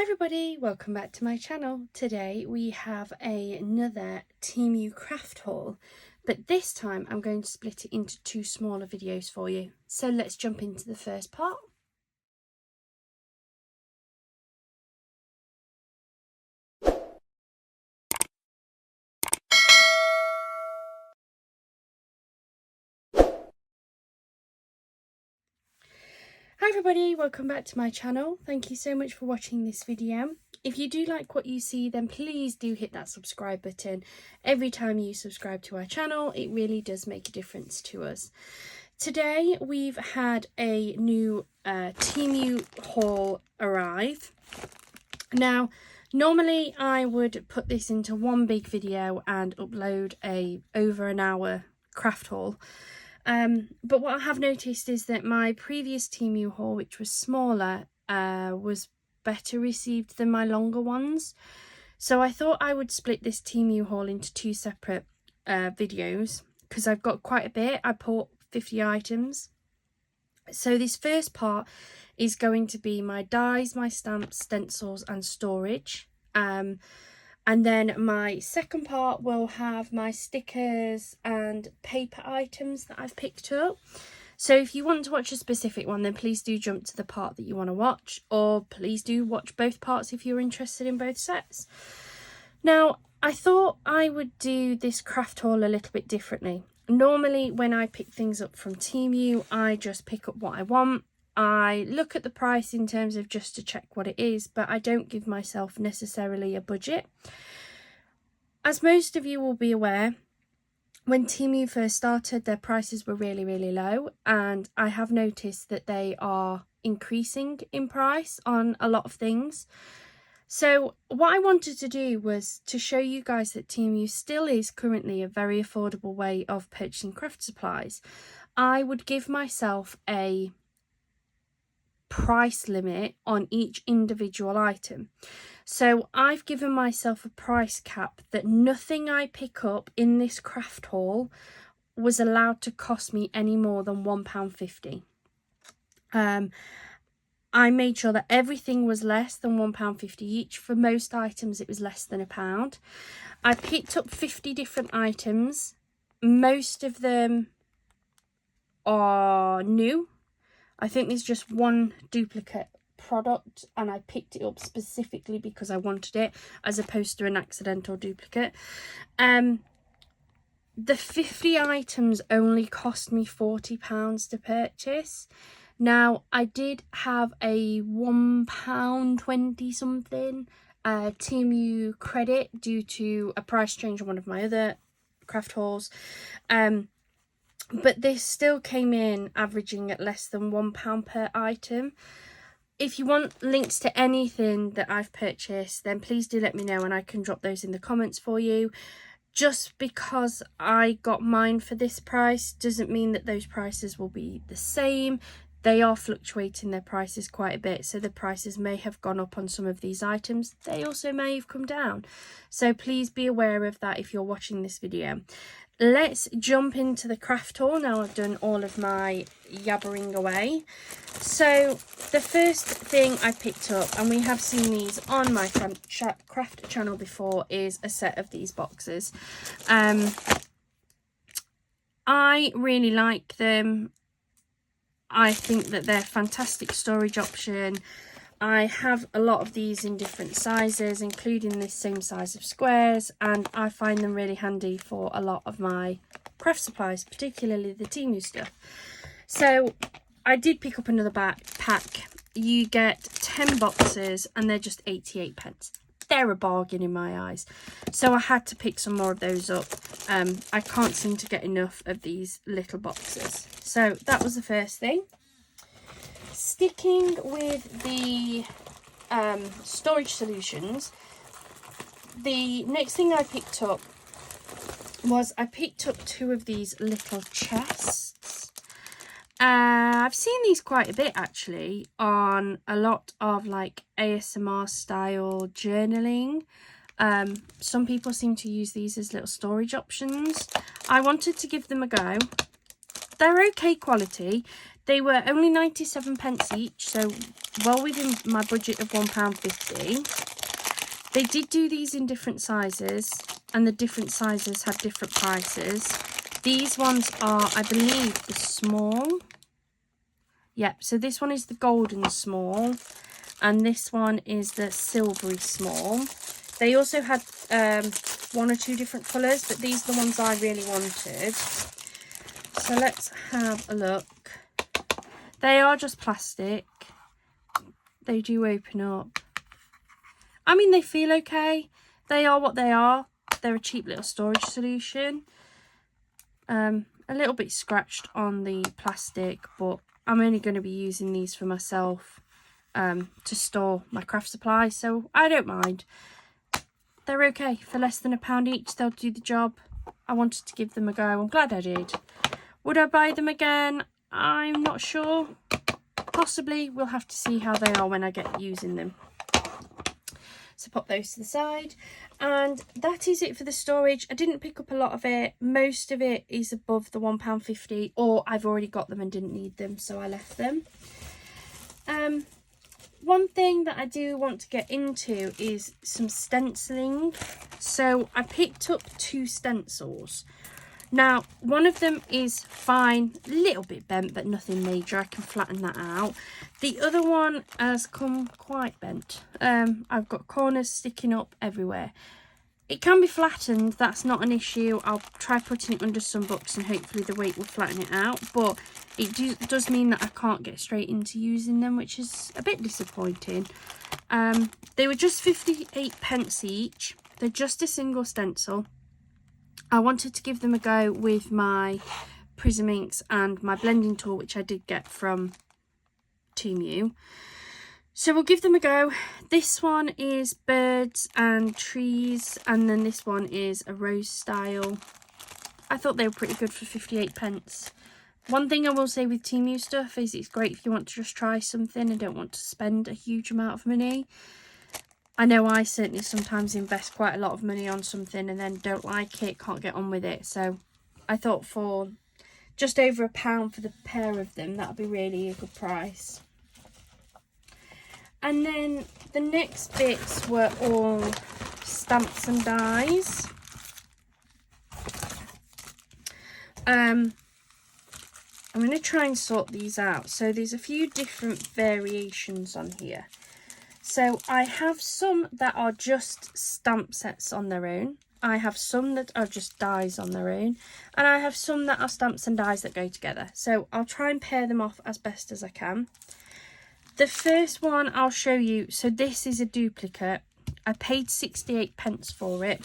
Hi everybody, welcome back to my channel. Today we have another Temu Craft Haul, but this time I'm going to split it into two smaller videos for you. So let's jump into the first part. Hi everybody, welcome back to my channel. Thank you so much for watching this video. If you do like what you see, then please do hit that subscribe button. Every time you subscribe to our channel, it really does make a difference to us. Today we've had a new Temu haul arrive. Now, normally I would put this into one big video and upload over an hour craft haul. But what I have noticed is that my previous Temu haul, which was smaller, was better received than my longer ones. So I thought I would split this Temu haul into two separate videos because I've got quite a bit. I bought 50 items. So this first part is going to be my dies, my stamps, stencils and storage. And then my second part will have my stickers and paper items that I've picked up. So if you want to watch a specific one, then please do jump to the part that you want to watch, or please do watch both parts if you're interested in both sets. Now, I thought I would do this craft haul a little bit differently. Normally, when I pick things up from Temu, I just pick up what I want. I look at the price in terms of just to check what it is, but I don't give myself necessarily a budget. As most of you will be aware, when Temu first started, their prices were really low, and I have noticed that they are increasing in price on a lot of things. So what I wanted to do was to show you guys that Temu still is currently a very affordable way of purchasing craft supplies. I would give myself a price limit on each individual item. So I've given myself a price cap that nothing I pick up in this craft haul was allowed to cost me any more than £1.50. I made sure that everything was less than £1.50 each. For most items it was less than £1. I picked up 50 different items. Most of them are new. I think there's just one duplicate product, and I picked it up specifically because I wanted it as opposed to an accidental duplicate. The 50 items only cost me £40 to purchase. Now, I did have a £1.20 something Temu credit due to a price change on one of my other craft hauls. But this still came in averaging at less than £1 per item. If you want links to anything that I've purchased, then please do let me know and I can drop those in the comments for you. Just because I got mine for this price doesn't mean that those prices will be the same. They are fluctuating their prices quite a bit, so the prices may have gone up on some of these items. They also may have come down. So please be aware of that if you're watching this video. Let's jump into the craft haul now I've done all of my yabbering away. So the first thing I picked up, and we have seen these on my craft channel before, is a set of these boxes. I really like them. I think that they're a fantastic storage option. I have a lot of these in different sizes, including this same size of squares, and I find them really handy for a lot of my craft supplies, particularly the Temu stuff. So I did pick up another pack. You get 10 boxes and they're just 88p. They're a bargain in my eyes. So I had to pick some more of those up. I can't seem to get enough of these little boxes. So that was the first thing. Sticking with the storage solutions, the next thing I picked up was two of these little chests. I've seen these quite a bit actually on a lot of like ASMR style journaling. Some people seem to use these as little storage options. I wanted to give them a go. They're okay quality. They were only 97p each, so well within my budget of £1.50. They did do these in different sizes, and the different sizes had different prices. These ones are, I believe, the small. Yep, so this one is the golden small, and this one is the silvery small. They also had 1 or 2 different colours, but these are the ones I really wanted. So let's have a look. They are just plastic. They do open up. I mean, they feel okay. They are what they are. They're a cheap little storage solution. A little bit scratched on the plastic, but I'm only going to be using these for myself to store my craft supplies, so I don't mind. They're okay. For less than £1 each, they'll do the job. I wanted to give them a go. I'm glad I did. Would I buy them again? I'm not sure. Possibly. We'll have to see how they are when I get using them. So pop those to the side, and that is it for the storage. I didn't pick up a lot of it. Most of it is above the £1.50, or I've already got them and didn't need them, so I left them. One thing that I do want to get into is some stenciling. So I picked up 2 stencils. Now, one of them is fine, a little bit bent, but nothing major. I can flatten that out. The other one has come quite bent. I've got corners sticking up everywhere. It can be flattened, that's not an issue. I'll try putting it under some books and hopefully the weight will flatten it out. But it does mean that I can't get straight into using them, which is a bit disappointing. They were just 58p each. They're just a single stencil. I wanted to give them a go with my Prism inks and my blending tool, which I did get from Temu. So we'll give them a go. This one is birds and trees, and then this one is a rose style. I thought they were pretty good for 58p. One thing I will say with Temu stuff is it's great if you want to just try something and don't want to spend a huge amount of money. I know I certainly sometimes invest quite a lot of money on something and then don't like it, can't get on with it. So I thought for just over £1 for the pair of them, that would be really a good price. And then the next bits were all stamps and dies. I'm going to try and sort these out. So there's a few different variations on here. So I have some that are just stamp sets on their own. I have some that are just dies on their own. And I have some that are stamps and dies that go together. So I'll try and pair them off as best as I can. The first one I'll show you. So this is a duplicate. I paid 68p for it.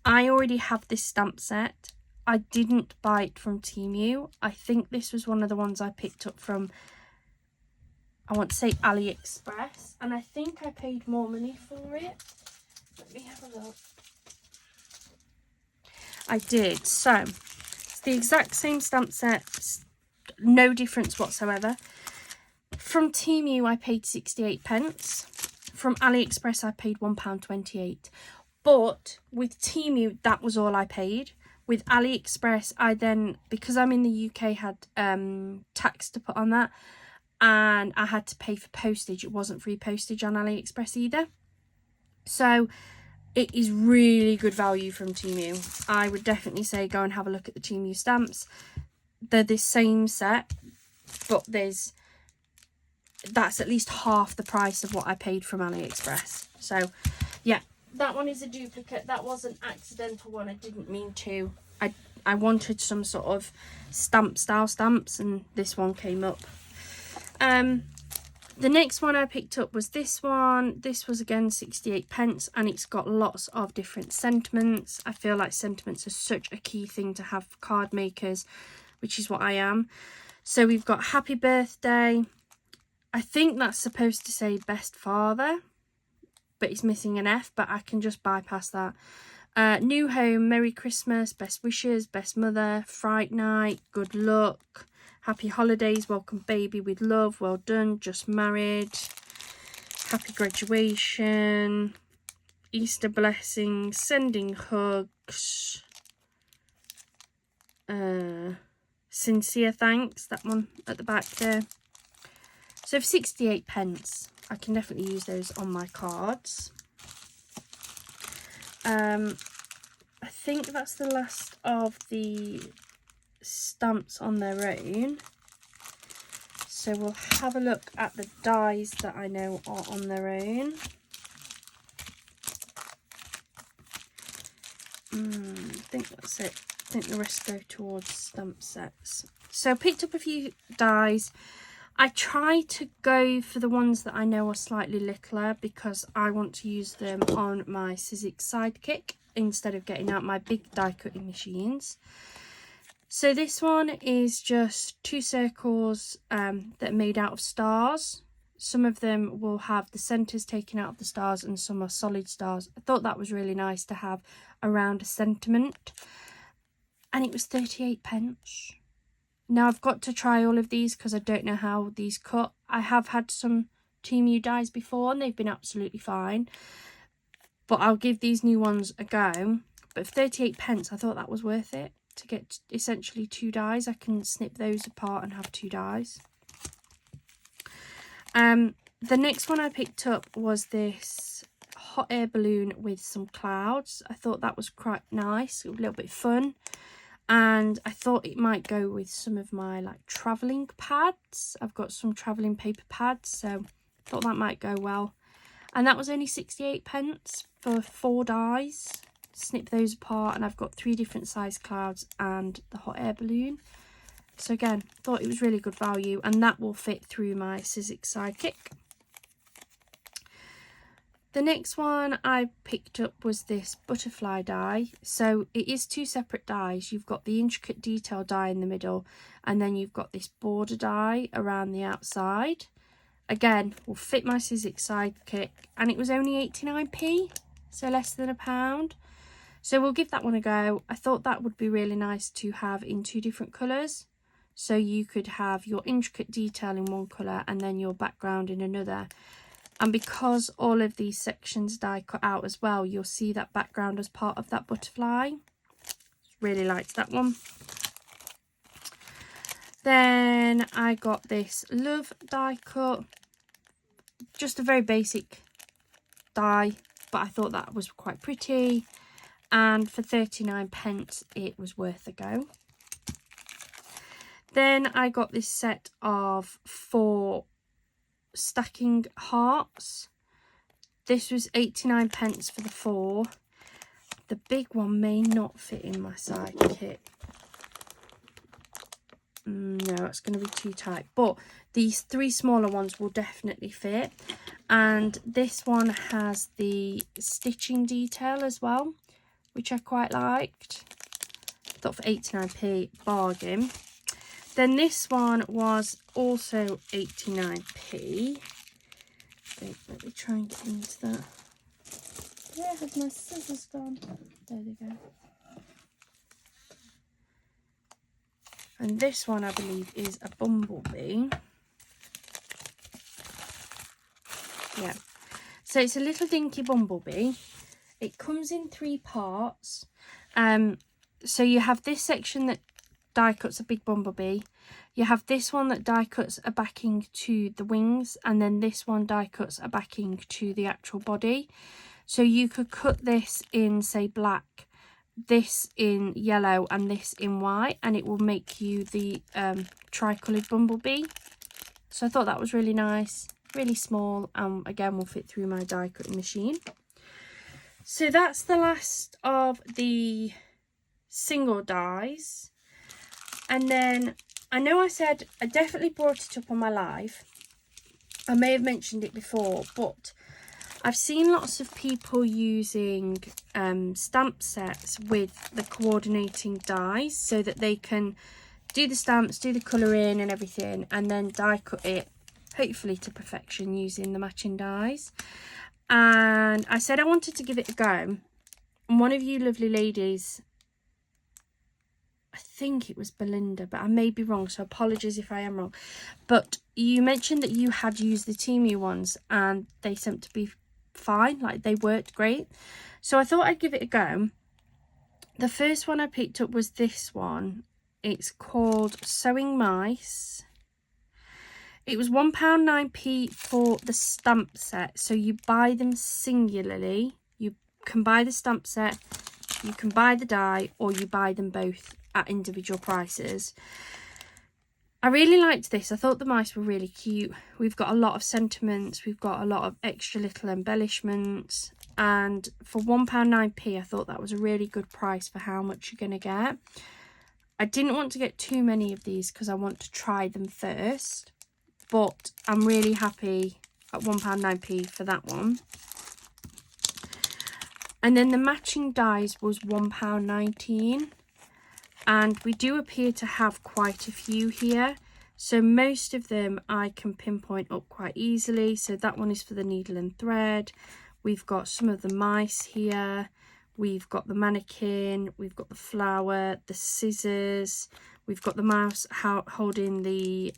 I already have this stamp set. I didn't buy it from Temu. I think this was one of the ones I picked up from, I want to say, AliExpress, and I think I paid more money for it. Let me have a look. I did. So it's the exact same stamp set, no difference whatsoever. From Temu I paid 68p. From AliExpress I paid £1.28. But with Temu that was all I paid. With AliExpress I then, because I'm in the UK, had tax to put on that. And I had to pay for postage. It wasn't free postage on AliExpress either. So it is really good value from Temu. I would definitely say go and have a look at the Temu stamps. They're the same set, but that's at least half the price of what I paid from AliExpress. So yeah, that one is a duplicate. That was an accidental one. I didn't mean to. I wanted some sort of stamp style stamps, and this one came up. The next one I picked up was this one. This was again 68p, and it's got lots of different sentiments. I feel like sentiments are such a key thing to have card makers, which is what I am. So we've got happy birthday. I think that's supposed to say best father, but it's missing an F, but I can just bypass that. New home, Merry Christmas, best wishes, best mother, fright night, good luck, happy holidays, welcome baby with love, well done, just married, happy graduation, Easter blessings, sending hugs, sincere thanks, that one at the back there. So for 68p, I can definitely use those on my cards. I think that's the last of the stamps on their own. So we'll have a look at the dies that I know are on their own. I think that's it. I think the rest go towards stamp sets. So I picked up a few dies. I try to go for the ones that I know are slightly littler because I want to use them on my Sizzix Sidekick instead of getting out my big die cutting machines. So this one is just 2 circles that are made out of stars. Some of them will have the centres taken out of the stars and some are solid stars. I thought that was really nice to have around a sentiment. And it was 38p. Now I've got to try all of these because I don't know how these cut. I have had some Temu dies before and they've been absolutely fine. But I'll give these new ones a go. But for 38p, I thought that was worth it. To get essentially 2 dies. I can snip those apart and have 2 dies. The next one I picked up was this hot air balloon with some clouds. I thought that was quite nice, a little bit fun. And I thought it might go with some of my like travelling pads. I've got some travelling paper pads, so I thought that might go well. And that was only 68p for 4 dies. Snip those apart and I've got 3 different size clouds and the hot air balloon. So again, thought it was really good value and that will fit through my Sizzix Sidekick. The next one I picked up was this butterfly die. So it is 2 separate dies. You've got the intricate detail die in the middle and then you've got this border die around the outside. Again, will fit my Sizzix Sidekick and it was only 89p, so less than £1. So we'll give that one a go. I thought that would be really nice to have in 2 different colours. So you could have your intricate detail in one colour and then your background in another. And because all of these sections die cut out as well, you'll see that background as part of that butterfly. Really liked that one. Then I got this Love die cut. Just a very basic die, but I thought that was quite pretty. And for 39p it was worth a go. Then I got this set of 4 stacking hearts. This was 89p for the 4. The big one may not fit in my Sidekick. No, it's going to be too tight, but these 3 smaller ones will definitely fit. And this one has the stitching detail as well, which I quite liked. Thought for 89p, bargain. Then this one was also 89p. Wait, let me try and get into that. Where has my scissors gone? There they go. And this one I believe is a bumblebee. Yeah. So it's a little dinky bumblebee. It comes in 3 parts. So you have this section that die cuts a big bumblebee. You have this one that die cuts a backing to the wings, and then this one die cuts a backing to the actual body. So you could cut this in, say, black, this in yellow, and this in white, and it will make you the tricoloured bumblebee. So I thought that was really nice, really small, and again will fit through my die cutting machine. So that's the last of the single dies. And then I know I said I definitely brought it up on my live. I may have mentioned it before, but I've seen lots of people using stamp sets with the coordinating dies so that they can do the stamps, do the colouring and everything, and then die cut it, hopefully to perfection, using the matching dies. And I said I wanted to give it a go. And one of you lovely ladies, I think it was Belinda, but I may be wrong, so apologies if I am wrong. But you mentioned that you had used the Temu ones and they seemed to be fine, like they worked great. So I thought I'd give it a go. The first one I picked up was this one. It's called Sewing Mice. It was £1.09 for the stamp set. So you buy them singularly. You can buy the stamp set, you can buy the die, or you buy them both at individual prices. I really liked this. I thought the mice were really cute. We've got a lot of sentiments. We've got a lot of extra little embellishments. And for £1.09, I thought that was a really good price for how much you're going to get. I didn't want to get too many of these because I want to try them first. But I'm really happy at £1.09 for that one. And then the matching dies was £1.19. And we do appear to have quite a few here. So most of them I can pinpoint up quite easily. So that one is for the needle and thread. We've got some of the mice here. We've got the mannequin. We've got the flower, the scissors. We've got the mouse holding the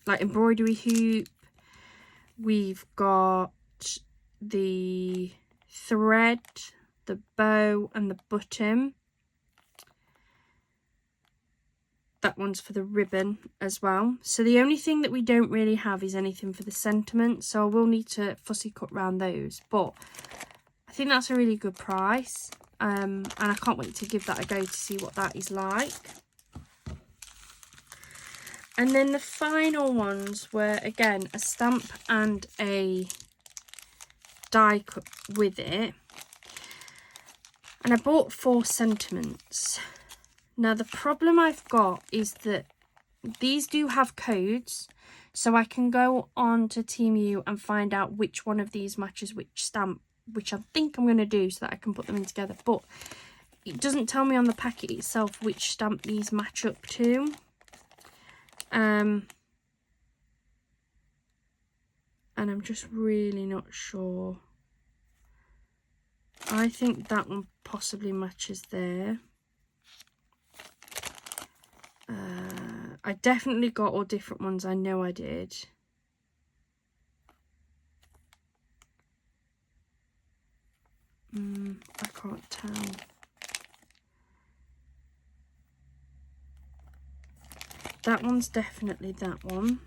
like embroidery hoop. We've got the thread, the bow and the button. That one's for the ribbon as well. So the only thing that we don't really have is anything for the sentiment. So I will need to fussy cut round those. But I think that's a really good price. And I can't wait to give that a go to see what that is like. And then the final ones were, again, a stamp and a die cut with it. And I bought 4 sentiments. Now, the problem I've got is that these do have codes, so I can go on to Temu and find out which one of these matches which stamp, which I think I'm going to do so that I can put them in together. But it doesn't tell me on the packet itself which stamp these match up to. And I'm just really not sure. I think that one possibly matches there. I definitely got all different ones. I know I did. I can't tell. That one's definitely that one.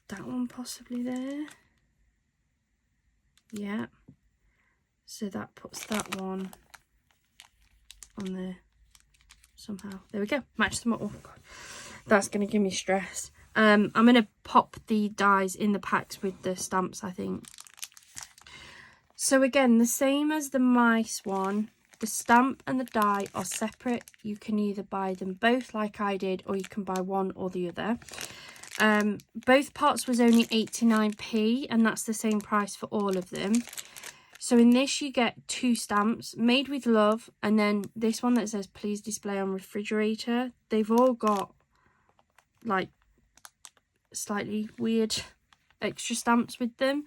That one possibly there. Yeah. So that puts that one on there somehow. There we go. Match them up. Oh God, that's going to give me stress. I'm going to pop the dies in the packs with the stamps, I think. So again, the same as the mice one, the stamp and the die are separate. You can either buy them both like I did, or you can buy one or the other. Both parts was only 89p, and that's the same price for all of them. So in this you get 2 stamps, made with love, and then this one that says please display on refrigerator. They've all got like slightly weird extra stamps with them.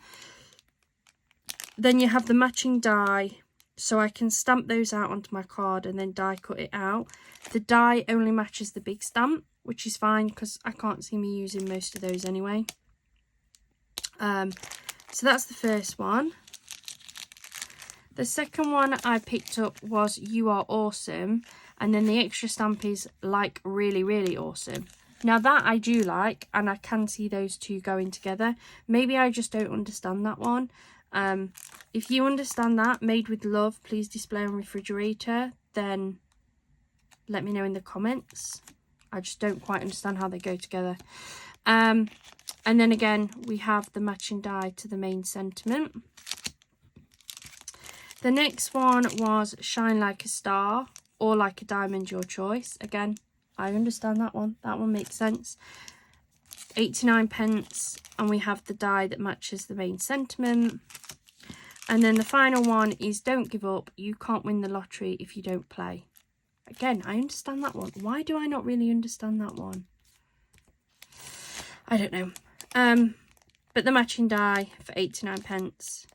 Then you have the matching die, so I can stamp those out onto my card and then die cut it out. The die only matches the big stamp, which is fine because I can't see me using most of those anyway. So that's the first one. The second one I picked up was You Are Awesome, and then the extra stamp is like really, really awesome. Now that I do like, and I can see those two going together. Maybe I just don't understand that one. If you understand that, made with love, please display on refrigerator, then let me know in the comments. I just don't quite understand how they go together. And then again, we have the matching die to the main sentiment. The next one was Shine Like a Star or Like a Diamond, your choice. Again, I understand that one. That one makes sense. 89p, and we have the die that matches the main sentiment. And then the final one is Don't Give Up. You can't win the lottery if you don't play. Again, I understand that one. Why do I not really understand that one? I don't know. But the matching die for 89p.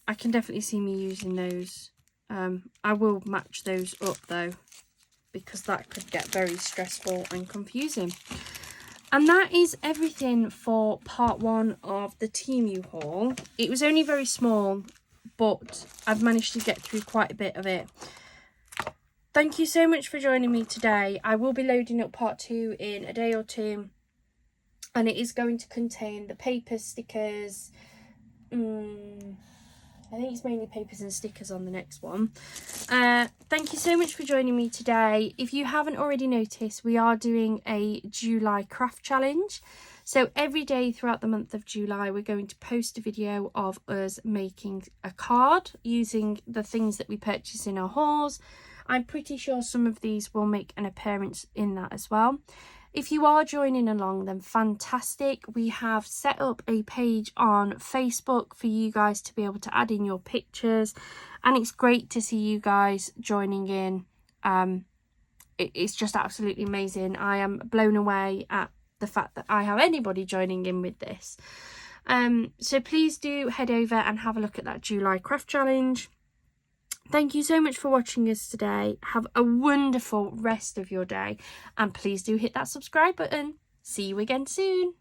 I can definitely see me using those. I will match those up though, because that could get very stressful and confusing. And that is everything for part 1 of the Temu haul. It was only very small, but I've managed to get through quite a bit of it. Thank you so much for joining me today. I will be loading up part 2 in a day or two, and it is going to contain the paper, stickers, I think it's mainly papers and stickers on the next one. Thank you so much for joining me today. If you haven't already noticed, we are doing a July craft challenge. So every day throughout the month of July, we're going to post a video of us making a card using the things that we purchase in our hauls. I'm pretty sure some of these will make an appearance in that as well. If you are joining along, then fantastic. We have set up a page on Facebook for you guys to be able to add in your pictures, and it's great to see you guys joining in. It's just absolutely amazing. I am blown away at the fact that I have anybody joining in with this. So please do head over and have a look at that July craft challenge. Thank you so much for watching us today. Have a wonderful rest of your day, and please do hit that subscribe button. See you again soon.